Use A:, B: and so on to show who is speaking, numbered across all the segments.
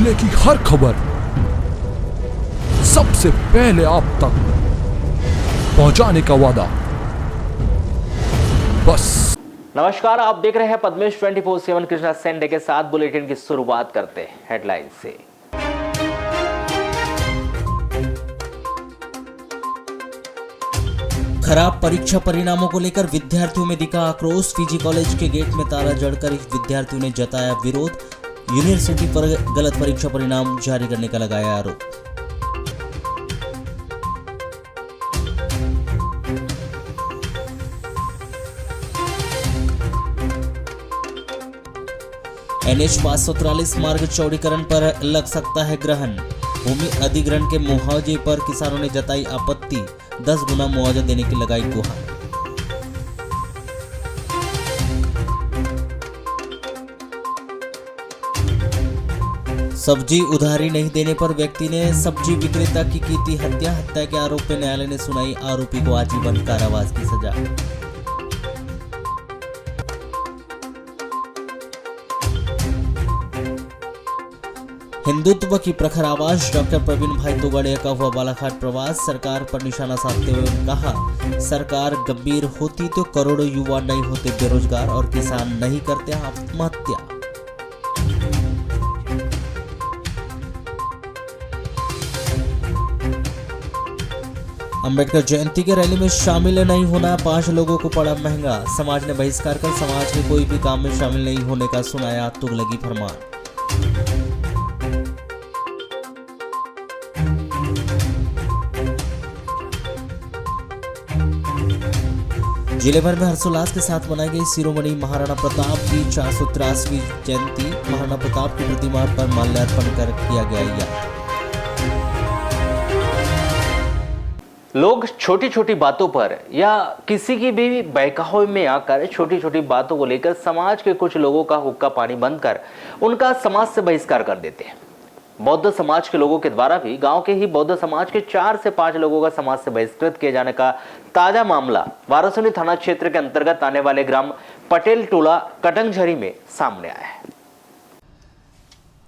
A: जिले की हर खबर सबसे पहले आप तक पहुंचाने का वादा। बस।
B: नमस्कार, आप देख रहे हैं पद्मेश 24/7 कृष्णा सेंडे के साथ। बुलेटिन की शुरुआत करते हैं हेडलाइन से।
C: खराब परीक्षा परिणामों को लेकर विद्यार्थियों में दिखा आक्रोश। पीजी कॉलेज के गेट में ताला जड़कर विद्यार्थियों ने जताया विरोध। यूनिवर्सिटी पर गलत परीक्षा परिणाम जारी करने का लगाया आरोप। NH 543 मार्ग चौड़ीकरण पर लग सकता है ग्रहण। भूमि अधिग्रहण के मुआवजे पर किसानों ने जताई आपत्ति। 10 गुना मुआवजा देने की लगाई गुहार। सब्जी उधारी नहीं देने पर व्यक्ति ने सब्जी विक्रेता की थी हत्या। हत्या के आरोप में न्यायालय ने सुनाई आरोपी को आजीवन कारावास की सजा। हिंदुत्व की प्रखर आवाज। डॉक्टर प्रवीण भाई तोगड़िया का हुआ बालाघाट प्रवास। सरकार पर निशाना साधते हुए कहा, सरकार गंभीर होती तो करोड़ों युवा नहीं होते बेरोजगार और किसान नहीं करते आत्महत्या। अंबेडकर जयंती के रैली में शामिल नहीं होना 5 लोगों को पड़ा महंगा। समाज ने बहिष्कार कर समाज के कोई भी काम में शामिल नहीं होने का सुनाया तुगलकी फरमान। जिले भर में हर्षोल्लास के साथ मनाई गई शिरोमणि महाराणा प्रताप की 483वीं जयंती। महाराणा प्रताप की प्रतिमा पर माल्यार्पण कर किया गया याद।
B: लोग छोटी छोटी बातों पर या किसी की भी बहकावे में आकर छोटी छोटी बातों को लेकर समाज के कुछ लोगों का हुक्का पानी बंद कर उनका समाज से बहिष्कार कर देते हैं। बौद्ध समाज के लोगों के द्वारा भी गांव के ही बौद्ध समाज के 4 से 5 लोगों का समाज से बहिष्कृत किए जाने का ताजा मामला वारासुनी थाना क्षेत्र के अंतर्गत आने वाले ग्राम पटेल टोला कटंगझरी में सामने आया है,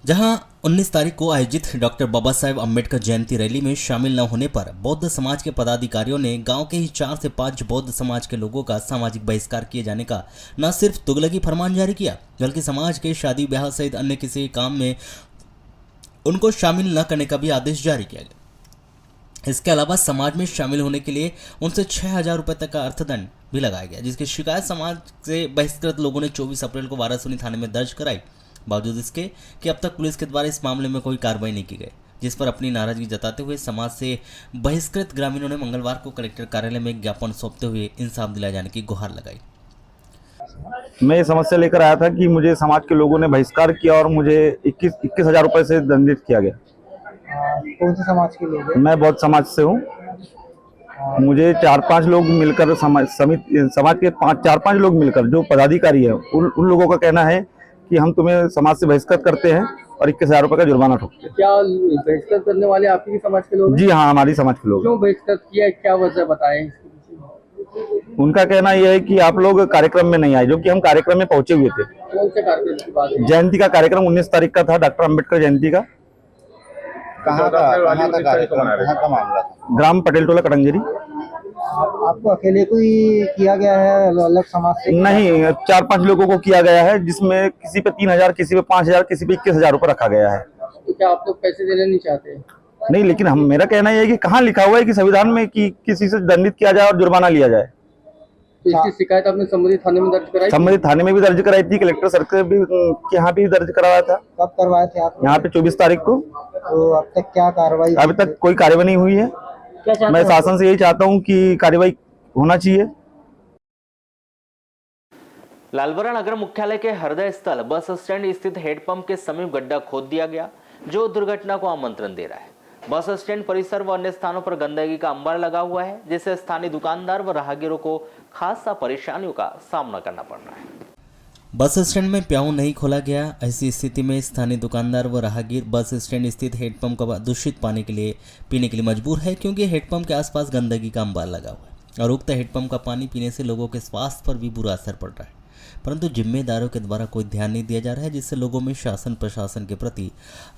C: जहां 19 तारीख को आयोजित डॉक्टर बाबा साहेब अम्बेडकर जयंती रैली में शामिल न होने पर बौद्ध समाज के पदाधिकारियों ने गांव के ही 4 से 5 बौद्ध समाज के लोगों का सामाजिक बहिष्कार किए जाने का न सिर्फ तुगलकी फरमान जारी किया, बल्कि समाज के शादी ब्याह सहित अन्य किसी काम में उनको शामिल न करने का भी आदेश जारी किया गया। इसके अलावा समाज में शामिल होने के लिए उनसे 6,000 रुपये तक का अर्थदंड भी लगाया गया, जिसकी शिकायत समाज से बहिष्कृत लोगों ने 24 अप्रैल को वारासुनी थाने में दर्ज कराई। बावजूद इसके कि अब तक पुलिस के द्वारा इस मामले में कोई कार्रवाई नहीं की गई, जिस पर अपनी नाराजगी जताते हुए समाज से बहिष्कृत ग्रामीणों ने मंगलवार को कलेक्टर कार्यालय में ज्ञापन सौंपते हुए इंसाफ दिलाए जाने की गुहार लगाई।
D: मैं ये समस्या लेकर आया था कि मुझे समाज के लोगों ने बहिष्कार किया और मुझे 21,000 रुपए से दंडित किया गया।
E: कौन से समाज के लोग हैं?
D: मैं बौद्ध समाज से हूँ। मुझे 4-5 लोग मिलकर समाज के 4-5 लोग मिलकर जो पदाधिकारी है उन लोगों का कहना है कि हम तुम्हें समाज से बहिष्कृत करते हैं और 21,000 रुपए का जुर्माना ठोकते हैं।
E: क्या बहिष्कृत करने वाले आपकी समाज के लोग?
D: जी हाँ, हमारी समाज के लोग।
E: क्यों बहिष्कृत किया, क्या वजह बताएं?
D: उनका कहना यह है कि आप लोग कार्यक्रम में नहीं आए, जो कि हम कार्यक्रम में पहुंचे हुए थे।
E: कौन से कार्यक्रम की बात है?
D: जयंती का कार्यक्रम 19 तारीख का था, डॉक्टर अम्बेडकर जयंती का।
E: कहाँ का मामला?
D: ग्राम पटेल टोला कटंगझरी।
E: आपको अकेले को ही किया गया है, अलग समाज से
D: नहीं, 4-5 लोगों को किया गया है, जिसमें किसी पे 3,000, किसी पे 5,000, किसी पे 21,000 रुपए रखा गया है।
E: तो क्या आप लोग पैसे देना नहीं चाहते?
D: नहीं, लेकिन मेरा कहना यह है कि कहाँ लिखा हुआ है कि संविधान में कि किसी से दंडित किया जाए और जुर्माना लिया जाए।
E: तो इसकी शिकायत आपने संबंधित थाने में दर्ज कराई?
D: संबंधित थाने में भी दर्ज कराई थी, कलेक्टर सर के भी के यहाँ भी दर्ज करवाया था।
E: कब करवाए थे आप?
D: यहाँ पे 24 तारीख को।
E: तो अब तक क्या कार्रवाई?
D: अभी तक कोई कार्रवाई नहीं हुई है। मैं शासन से यही चाहता हूँ कि कार्रवाई होना चाहिए।
B: लालबरा नगर मुख्यालय के हृदय स्थल बस स्टैंड स्थित हेडपंप के समीप गड्ढा खोद दिया गया, जो दुर्घटना को आमंत्रण दे रहा है। बस स्टैंड परिसर व अन्य स्थानों पर गंदगी का अंबार लगा हुआ है, जिससे स्थानीय दुकानदार व राहगीरों को खासा परेशानियों का सामना करना पड़ रहा है।
C: बस स्टैंड में प्याऊ नहीं खोला गया। ऐसी स्थिति में स्थानीय दुकानदार व राहगीर बस स्टैंड स्थित हेडपंप का दूषित पानी के लिए पीने के लिए मजबूर है, क्योंकि हेडपंप के आसपास गंदगी का अंबार लगा हुआ है और उक्त हेडपंप का पानी पीने से लोगों के स्वास्थ्य पर भी बुरा असर पड़ रहा है। परंतु जिम्मेदारों के द्वारा कोई ध्यान नहीं दिया जा रहा है, जिससे लोगों में शासन प्रशासन के प्रति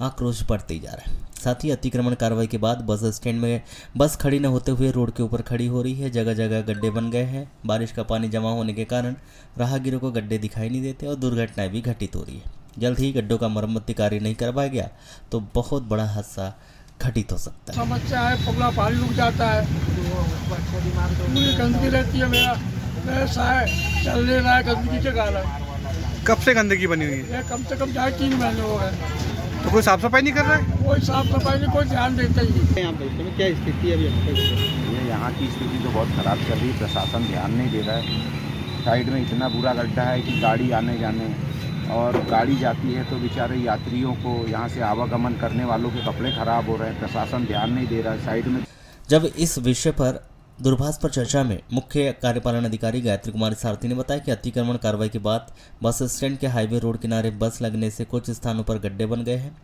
C: आक्रोश बढ़ते ही जा रहा है। साथ ही अतिक्रमण कार्रवाई के बाद बस स्टैंड में बस खड़ी न होते हुए रोड के ऊपर खड़ी हो रही है। जगह जगह गड्ढे बन गए हैं। बारिश का पानी जमा होने के कारण राहगीरों को गड्ढे दिखाई नहीं देते और दुर्घटनाएं भी घटित हो रही है। जल्द ही गड्ढों का मरम्मती कार्य नहीं करवाया गया तो बहुत बड़ा हादसा घटित हो सकता है।
F: समस्या है, पगला पानी रुक जाता है, पूरी गंदगी रहती है। मेरा ऐसा है, चल नहीं रहा है, गंदगी के कारण।
A: कब से गंदगी बनी हुई है?
F: ये कम से कम 3 महीने हो गए।
A: तो कोई साफ सफाई नहीं कर रहा है?
F: कोई साफ सफाई नहीं, कोई ध्यान देता ही नहीं।
E: यहाँ पे इस समय क्या स्थिति है अभी?
G: ये यहाँ की स्थिति तो बहुत ख़राब चल रही है। प्रशासन ध्यान नहीं दे रहा है। साइड में इतना बुरा गड्ढा है कि गाड़ी आने जाने, और गाड़ी जाती है तो बेचारे यात्रियों को, यहाँ से आवागमन करने वालों के कपड़े ख़राब हो रहे हैं। प्रशासन ध्यान नहीं दे रहा है। साइड में
C: जब इस विषय पर दूरभाष पर चर्चा में मुख्य कार्यपालन अधिकारी गायत्री कुमारी सारथी ने बताया कि अतिक्रमण कार्रवाई के बाद बस स्टैंड के हाईवे रोड किनारे बस लगने से कुछ स्थानों पर गड्ढे बन गए हैं।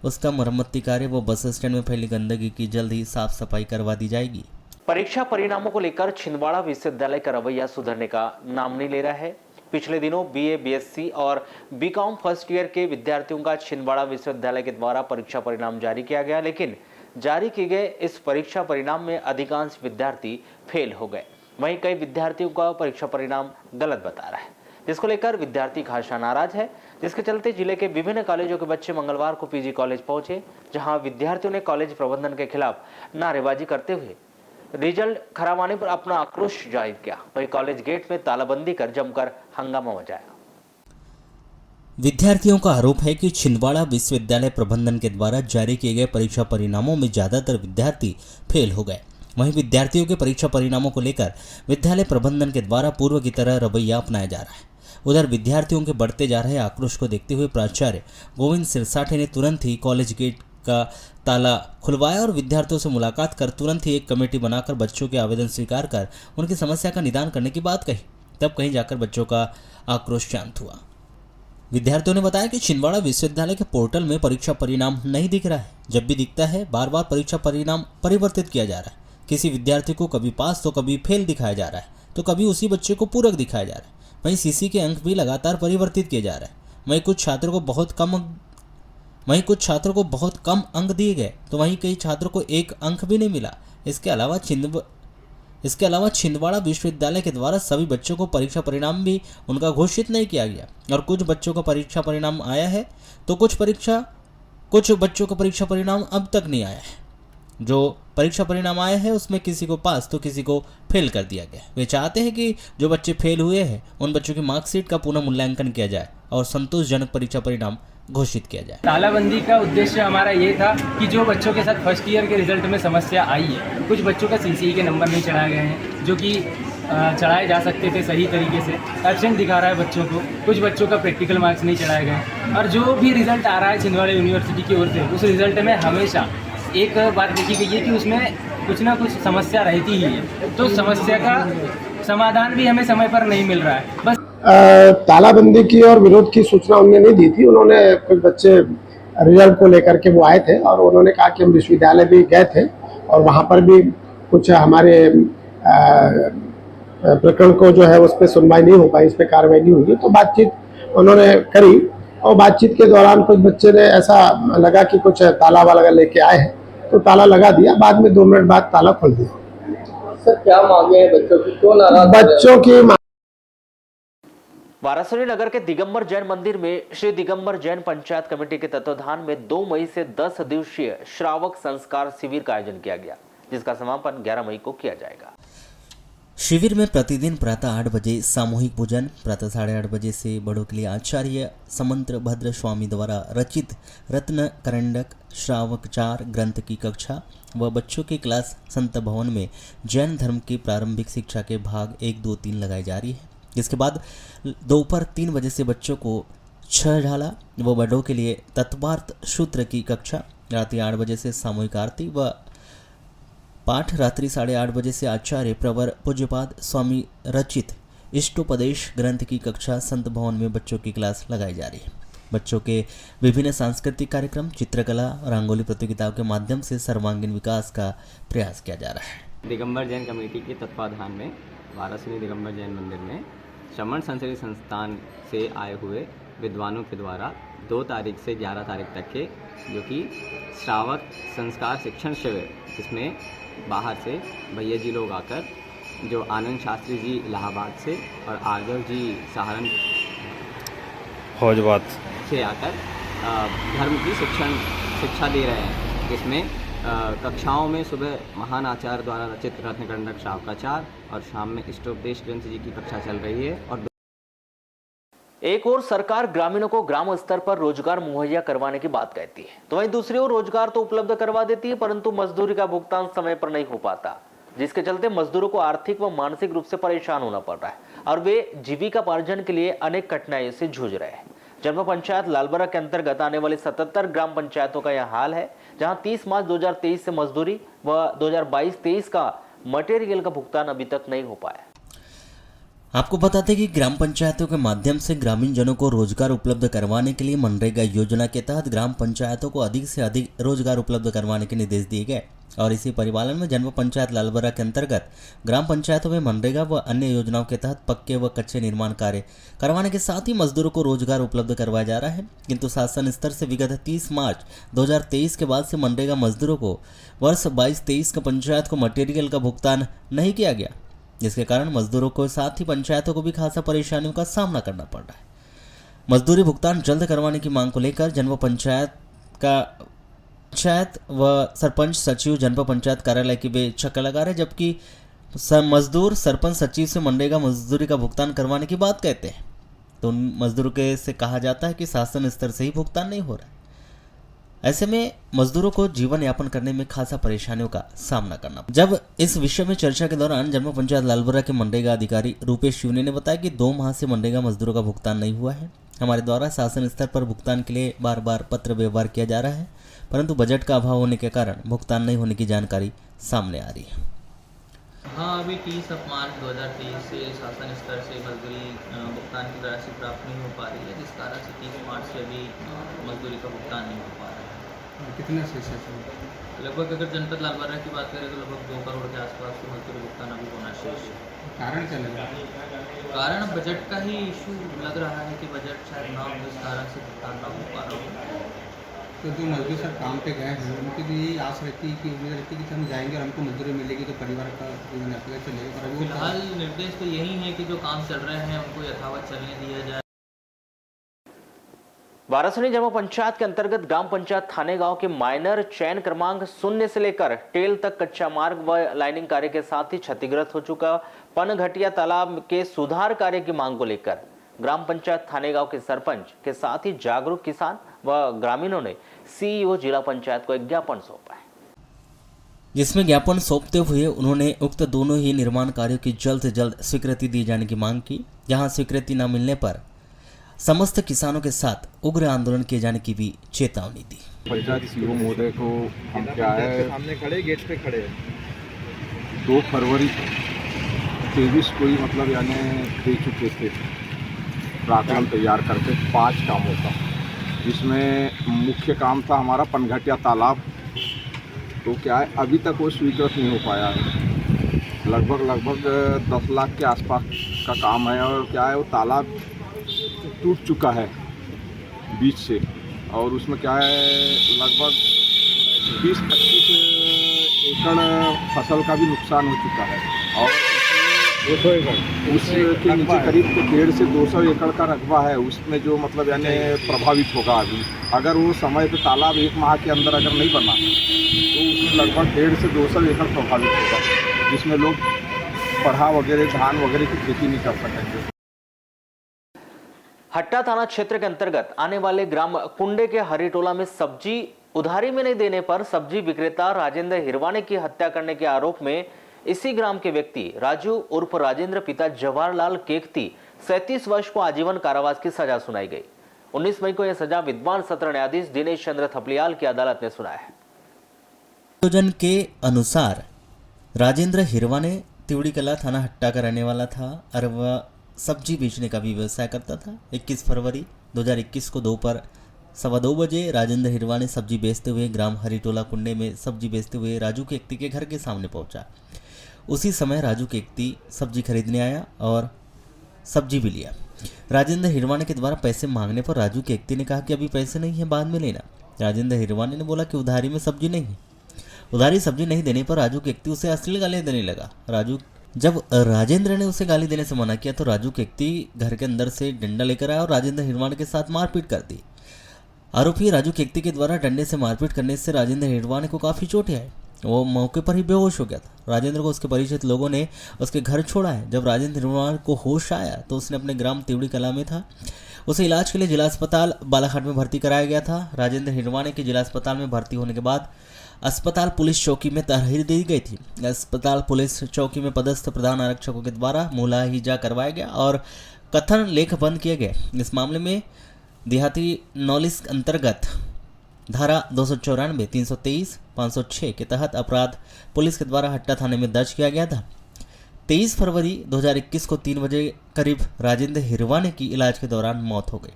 C: उसका मरम्मती कार्य व बस स्टैंड में फैली गंदगी की जल्द ही साफ सफाई करवा दी जाएगी।
B: परीक्षा परिणामों को लेकर छिंदवाड़ा विश्वविद्यालय का रवैया सुधरने का नाम नहीं ले रहा है। पिछले दिनों बीए, बीएससी और बीकॉम फर्स्ट ईयर के विद्यार्थियों का छिंदवाड़ा विश्वविद्यालय के द्वारा परीक्षा परिणाम जारी किया गया, लेकिन जारी किए गए इस परीक्षा परिणाम में अधिकांश विद्यार्थी फेल हो गए। वहीं कई विद्यार्थियों का परीक्षा परिणाम गलत बता रहा है, जिसको लेकर विद्यार्थी खासा नाराज है, जिसके चलते जिले के विभिन्न कॉलेजों के बच्चे मंगलवार को पीजी कॉलेज पहुंचे, जहां विद्यार्थियों ने कॉलेज प्रबंधन के खिलाफ नारेबाजी करते हुए रिजल्ट खराब आने पर अपना आक्रोश जाहिर किया। वहीं कॉलेज गेट में तालाबंदी कर जमकर हंगामा मचाया।
C: विद्यार्थियों का आरोप है कि छिंदवाड़ा विश्वविद्यालय प्रबंधन के द्वारा जारी किए गए परीक्षा परिणामों में ज्यादातर विद्यार्थी फेल हो गए। वहीं विद्यार्थियों के परीक्षा परिणामों को लेकर विद्यालय प्रबंधन के द्वारा पूर्व की तरह रवैया अपनाया जा रहा है। उधर विद्यार्थियों के बढ़ते जा रहे आक्रोश को देखते हुए प्राचार्य गोविंद सिरसाठे ने तुरंत ही कॉलेज गेट का ताला खुलवाया और विद्यार्थियों से मुलाकात कर तुरंत ही एक कमेटी बनाकर बच्चों के आवेदन स्वीकार कर उनकी समस्या का निदान करने की बात कही। तब कहीं जाकर बच्चों का आक्रोश शांत हुआ। विद्यार्थियों ने बताया कि छिंदवाड़ा विश्वविद्यालय के पोर्टल में परीक्षा परिणाम नहीं दिख रहा है। जब भी दिखता है बार बार परीक्षा परिणाम परिवर्तित किया जा रहा है। किसी विद्यार्थी को कभी पास तो कभी फेल दिखाया जा रहा है, तो कभी उसी बच्चे को पूरक दिखाया जा रहा है। वहीं सीसी के अंक भी लगातार परिवर्तित किए जा रहे हैं। वहीं कुछ छात्रों को बहुत कम अंक दिए गए, तो वहीं कई छात्रों को 1 अंक भी नहीं मिला। इसके अलावा छिंदवाड़ा विश्वविद्यालय के द्वारा सभी बच्चों को परीक्षा परिणाम भी उनका घोषित नहीं किया गया और कुछ बच्चों का परीक्षा परिणाम आया है तो कुछ बच्चों का परीक्षा परिणाम अब तक नहीं आया है। जो परीक्षा परिणाम आया है उसमें किसी को पास तो किसी को फेल कर दिया गया। वे चाहते हैं कि जो बच्चे फेल हुए हैं उन बच्चों की मार्कशीट का पुनः मूल्यांकन किया जाए और संतोषजनक परीक्षा परिणाम घोषित किया जाए।
H: तालाबंदी का उद्देश्य हमारा ये था कि जो बच्चों के साथ फर्स्ट ईयर के रिजल्ट में समस्या आई है, कुछ बच्चों का सीसीई के नंबर नहीं चढ़ाए गए हैं जो कि चढ़ाए जा सकते थे सही तरीके से। एब्सेंट दिखा रहा है बच्चों को, कुछ बच्चों का प्रैक्टिकल मार्क्स नहीं चढ़ाए गए। और जो भी रिजल्ट आ रहा है छिंदवाड़ा यूनिवर्सिटी की ओर से, उस रिजल्ट में हमेशा एक बात देखी गई है कि उसमें कुछ ना कुछ समस्या रहती ही है, तो समस्या का समाधान भी हमें समय पर नहीं मिल रहा है। बस
I: तालाबंदी की और विरोध की सूचना उन्होंने नहीं दी थी। उन्होंने कुछ बच्चे रिजल्ट को लेकर के वो आए थे और उन्होंने कहा कि हम विश्वविद्यालय भी गए थे और वहाँ पर भी कुछ हमारे प्रकरण को जो है उस पर सुनवाई नहीं हो पाई, इस पर कार्रवाई नहीं हुई। तो बातचीत उन्होंने करी और बातचीत के दौरान कुछ बच्चे ने ऐसा लगा कि कुछ ताला वाला लेके आए हैं तो ताला लगा दिया। बाद में 2 मिनट बाद ताला खोल दिया।
E: सर क्या मांगे हैं बच्चों की, क्यों नाराज?
I: बच्चों की
B: वाराणसी नगर के दिगंबर जैन मंदिर में श्री दिगंबर जैन पंचायत कमेटी के तत्वाधान में 2 मई से 10 दिवसीय श्रावक संस्कार शिविर का आयोजन किया गया, जिसका समापन 11 मई को किया जाएगा।
C: शिविर में प्रतिदिन प्रातः 8 बजे सामूहिक पूजन, प्रातः 8:30 बजे से बड़ों के लिए आचार्य समंत्र भद्र स्वामी द्वारा रचित रत्न करंडक श्रावक 4 ग्रंथ की कक्षा व बच्चों की क्लास संत भवन में जैन धर्म की प्रारंभिक शिक्षा के भाग 1, 2, 3 लगाई जा रही है। जिसके बाद दोपहर 3 बजे से बच्चों को 6 ढाला व बड़ों के लिए तत्वार्थ सूत्र की कक्षा, रात्रि 8 बजे से सामूहिक आरती व पाठ, रात्रि 8:30 बजे से आचार्य प्रवर पूज्यपाद स्वामी रचित इष्टोपदेश ग्रंथ की कक्षा संत भवन में बच्चों की क्लास लगाई जा रही है। बच्चों के विभिन्न सांस्कृतिक कार्यक्रम, चित्रकला, रंगोली प्रतियोगिताओं के माध्यम से सर्वांगीण विकास का प्रयास किया जा रहा है।
J: दिगंबर जैन कमेटी के तत्वाधान में वाराणसी दिगंबर जैन मंदिर में श्रमण संस्कृति संस्थान से आए हुए विद्वानों के द्वारा 2 तारीख से 11 तारीख तक के जो कि श्रावक संस्कार शिक्षण शिविर, जिसमें बाहर से भैया जी लोग आकर, जो आनंद शास्त्री जी इलाहाबाद से और आर्गव जी सहारनपुर
D: फौजबाद
J: से आकर धर्म की शिक्षा दे रहे हैं, जिसमें कक्षाओं में सुबह महान आचार्य द्वारा रचित रत्नकंडक शावकाचार और शाम में इष्टोपदेश ग्रंथ जी की कक्षा चल रही है। और
B: एक और सरकार ग्रामीणों को ग्राम स्तर पर रोजगार मुहैया करवाने की बात कहती है, तो वहीं दूसरी ओर रोजगार तो उपलब्ध करवा देती है, परंतु मजदूरी का भुगतान समय पर नहीं हो पाता, जिसके चलते मजदूरों को आर्थिक व मानसिक रूप से परेशान होना पड़ रहा है और वे जीविकापार्जन के लिए अनेक कठिनाइयों से जूझ रहे हैं। जनपद पंचायत लालबरा के अंतर्गत आने वाली 77 ग्राम पंचायतों का यह हाल है, जहां 30 मार्च 2023 से मजदूरी व 2022-23 का मटेरियल का भुगतान अभी तक नहीं हो पाया।
C: आपको बताते कि ग्राम पंचायतों के माध्यम से ग्रामीण जनों को रोजगार उपलब्ध करवाने के लिए मनरेगा योजना के तहत ग्राम पंचायतों को अधिक से अधिक रोजगार उपलब्ध करवाने के निर्देश दिए गए और इसी परिपालन में जनपद पंचायत लालबरा के अंतर्गत ग्राम पंचायतों में मनरेगा व अन्य योजनाओं के तहत पक्के व कच्चे निर्माण कार्य करवाने के साथ ही मजदूरों को रोजगार उपलब्ध करवाया जा रहा है। किंतु शासन स्तर से विगत 30 मार्च 2023 के बाद से मनरेगा मजदूरों को वर्ष 22-23 का पंचायत को मटेरियल का भुगतान नहीं किया गया, जिसके कारण मजदूरों को साथ ही पंचायतों को भी खासा परेशानियों का सामना करना पड़ रहा है। मजदूरी भुगतान जल्द करवाने की मांग को लेकर जनपद पंचायत व सरपंच सचिव जनपद पंचायत कार्यालय की वे चक्कर लगा रहे, जबकि मजदूर सरपंच सचिव से मनरेगा मजदूरी का भुगतान करवाने की बात कहते हैं, तो उन मजदूरों के से कहा जाता है कि शासन स्तर से ही भुगतान नहीं हो रहा है। ऐसे में मजदूरों को जीवन यापन करने में खासा परेशानियों का सामना करना। जब इस विषय में चर्चा के दौरान जनपद पंचायत लालबरा के मनरेगा अधिकारी रूपेश शिवने ने बताया कि 2 माह से मनरेगा मजदूरों का भुगतान नहीं हुआ है। हमारे द्वारा शासन स्तर पर भुगतान के लिए बार बार पत्र व्यवहार किया जा रहा है, परंतु बजट का अभाव होने के कारण भुगतान नहीं होने की जानकारी सामने आ रही है।
K: हाँ, अभी 30 मार्च 2023 से शासन स्तर से मजदूरी भुगतान की राशि प्राप्त नहीं हो पा रही है, जिस कारण से 30 मार्च से अभी मजदूरी का भुगतान नहीं हो पा रहा है।
H: कितना शेष है?
K: लगभग अगर जनपद लालबरा की बात करें तो लगभग 2 करोड़ के आसपास की मजदूरी भुगतान अभी होना शेष है।
H: कारण क्या लग रहा है?
K: कारण बजट का ही इशू लग रहा है कि बजट शायद ना हो, इस कारण से भुगतान ना हो पा रहा हो।
H: तो जो मजदूर सर काम पे गए हैं उनकी भी यही आस रहती है कि उम्मीद रहती है कि हम जाएंगे और हमको मजदूरी मिलेगी तो परिवार का जीवन यापन चलेगा, पर अभी
K: फिलहाल निर्देश तो यही है कि जो काम चल रहे हैं उनको यथावत चलने दिया जाए।
B: वाराणसी जनपद पंचायत के अंतर्गत ग्राम पंचायत थाने गांव के माइनर चयन क्रमांक 0 से लेकर टेल तक कच्चा मार्ग व लाइनिंग कार्य के साथ ही क्षतिग्रस्त हो चुका पनघटिया तालाब के सुधार कार्य की मांग को लेकर ग्राम पंचायत थाने गांव के सरपंच के साथ ही जागरूक किसान व ग्रामीणों ने सीईओ जिला पंचायत को एक ज्ञापन सौंपा है,
C: जिसमें ज्ञापन सौंपते हुए उन्होंने उक्त दोनों ही निर्माण कार्यों की जल्द से जल्द स्वीकृति दिए जाने की मांग की। जहां स्वीकृति न मिलने पर समस्त किसानों के साथ उग्र आंदोलन किए जाने की भी चेतावनी दी।
G: पंचायत सीओ महोदय को हम क्या है
D: सामने खड़े गेट पे खड़े
G: 2 फरवरी 23 को ही मतलब यानी दे चुके थे प्राक्रम तैयार करके 5 कामों का, जिसमें मुख्य काम था हमारा पनघटिया तालाब। तो क्या है अभी तक वो स्वीकृत नहीं हो पाया है। लगभग 10 लाख के आसपास का काम है और क्या है वो तालाब टूट चुका है बीच से और उसमें क्या है लगभग 20-25 एकड़ फसल का भी नुकसान हो चुका है और उसके नीचे करीब 150 से 200 एकड़ का रकबा है, उसमें जो मतलब यानी प्रभावित होगा। अभी अगर वो समय पे तालाब 1 माह के अंदर अगर नहीं बना तो उसमें लगभग 150 से 200 एकड़ प्रभावित होगा, जिसमें लोग पढ़ा वगैरह धान वगैरह की खेती नहीं कर सकेंगे।
B: हट्टा थाना क्षेत्र के अंतर्गत आने वाले ग्राम कुंडे के हरिटोला में सब्जी उधारी में नहीं देने पर सब्जी विक्रेता राजेंद्र हिरवाने की हत्या करने के आरोप में इसी ग्राम के व्यक्ति राजू उर्फ राजेंद्र पिता जवाहरलाल केकती 37 वर्ष को आजीवन कारावास की सजा सुनाई गई। 19 मई को यह सजा विद्वान सत्र न्यायाधीश दिनेश चंद्र थपलियाल की अदालत ने सुनाया है।
C: आयोजन के अनुसार राजेंद्र हिरवाने तिवड़ी कला थाना हट्टा का रहने वाला था और वह सब्जी बेचने का भी व्यवसाय करता था। 21 फरवरी 2021 को दोपहर 2:15 बजे राजेंद्र हिरवाने सब्जी बेचते हुए ग्राम हरिटोला कुंडे में सब्जी बेचते हुए राजू केकती के घर के सामने पहुंचा। उसी समय राजू केकती सब्जी खरीदने आया और सब्जी भी लिया। राजेंद्र हिरवाने के द्वारा पैसे मांगने पर राजू केकती ने कहा कि अभी पैसे नहीं है, बाद में लेना। राजेंद्र हिरवाने ने बोला कि उधारी में सब्जी नहीं है। उधारी सब्जी नहीं देने पर राजू केकती उसे अश्लील गालियां देने लगा। जब राजेंद्र ने उसे गाली देने से मना किया तो राजू केकती घर के अंदर से डंडा लेकर आया और राजेंद्र हिरवाने के साथ मारपीट कर दी। आरोपी राजू केकती के द्वारा डंडे से मारपीट करने से राजेंद्र हिरवाने को काफी चोटें आई। वो मौके पर ही बेहोश हो गया था। राजेंद्र को उसके परिचित लोगों ने उसके घर छोड़ा है। जब राजेंद्र हिरवाने को होश आया तो उसने अपने ग्राम तिवड़ी कला में था। उसे इलाज के लिए जिला अस्पताल बालाघाट में भर्ती कराया गया था। राजेंद्र हिरवाने के जिला अस्पताल में भर्ती होने के बाद अस्पताल पुलिस चौकी में तहरीर दी गई थी। अस्पताल पुलिस चौकी में पदस्थ प्रधान आरक्षकों के द्वारा मुलाहिजा करवाया गया और कथन लेख बंद किए गए। इस मामले में देहाती नॉलिस अंतर्गत धारा 294, 323, 506 के तहत अपराध पुलिस के द्वारा हट्टा थाने में दर्ज किया गया था। 23 फरवरी 2021 को 3 बजे करीब राजेंद्र हिरवाने की इलाज के दौरान मौत हो गई।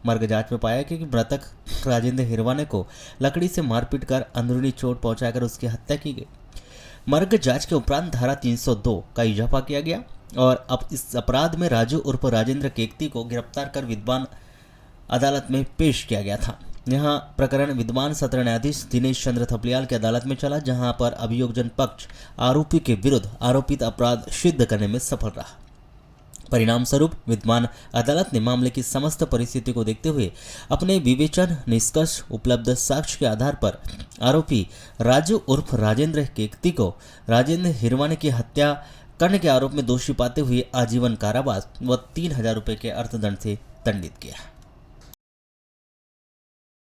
C: मर्ग जांच में पाया कि मृतक राजेंद्र हिरवाने को लकड़ी से मारपीट कर अंदरूनी चोट पहुंचाकर उसकी हत्या की गई। मर्ग जांच के उपरांत धारा 302 का इजाफा किया गया और अब इस अपराध में राजू उर्फ राजेंद्र केकती को गिरफ्तार कर विद्वान अदालत में पेश किया गया था। यहां प्रकरण विद्वान सत्र न्यायाधीश दिनेश चंद्र थपलियाल की अदालत में चला, जहां पर अभियोजन पक्ष आरोपी के विरुद्ध आरोपित अपराध सिद्ध करने में सफल रहा। परिणाम स्वरूप विद्वान अदालत ने मामले की समस्त परिस्थिति को देखते हुए अपने विवेचन निष्कर्ष उपलब्ध साक्ष्य के आधार पर आरोपी राजू उर्फ राजेंद्र केकती को राजेंद्र हिरवाने की हत्या करने के आरोप में दोषी पाते हुए आजीवन कारावास व 3,000 रुपये के अर्थदंड से दंडित किया।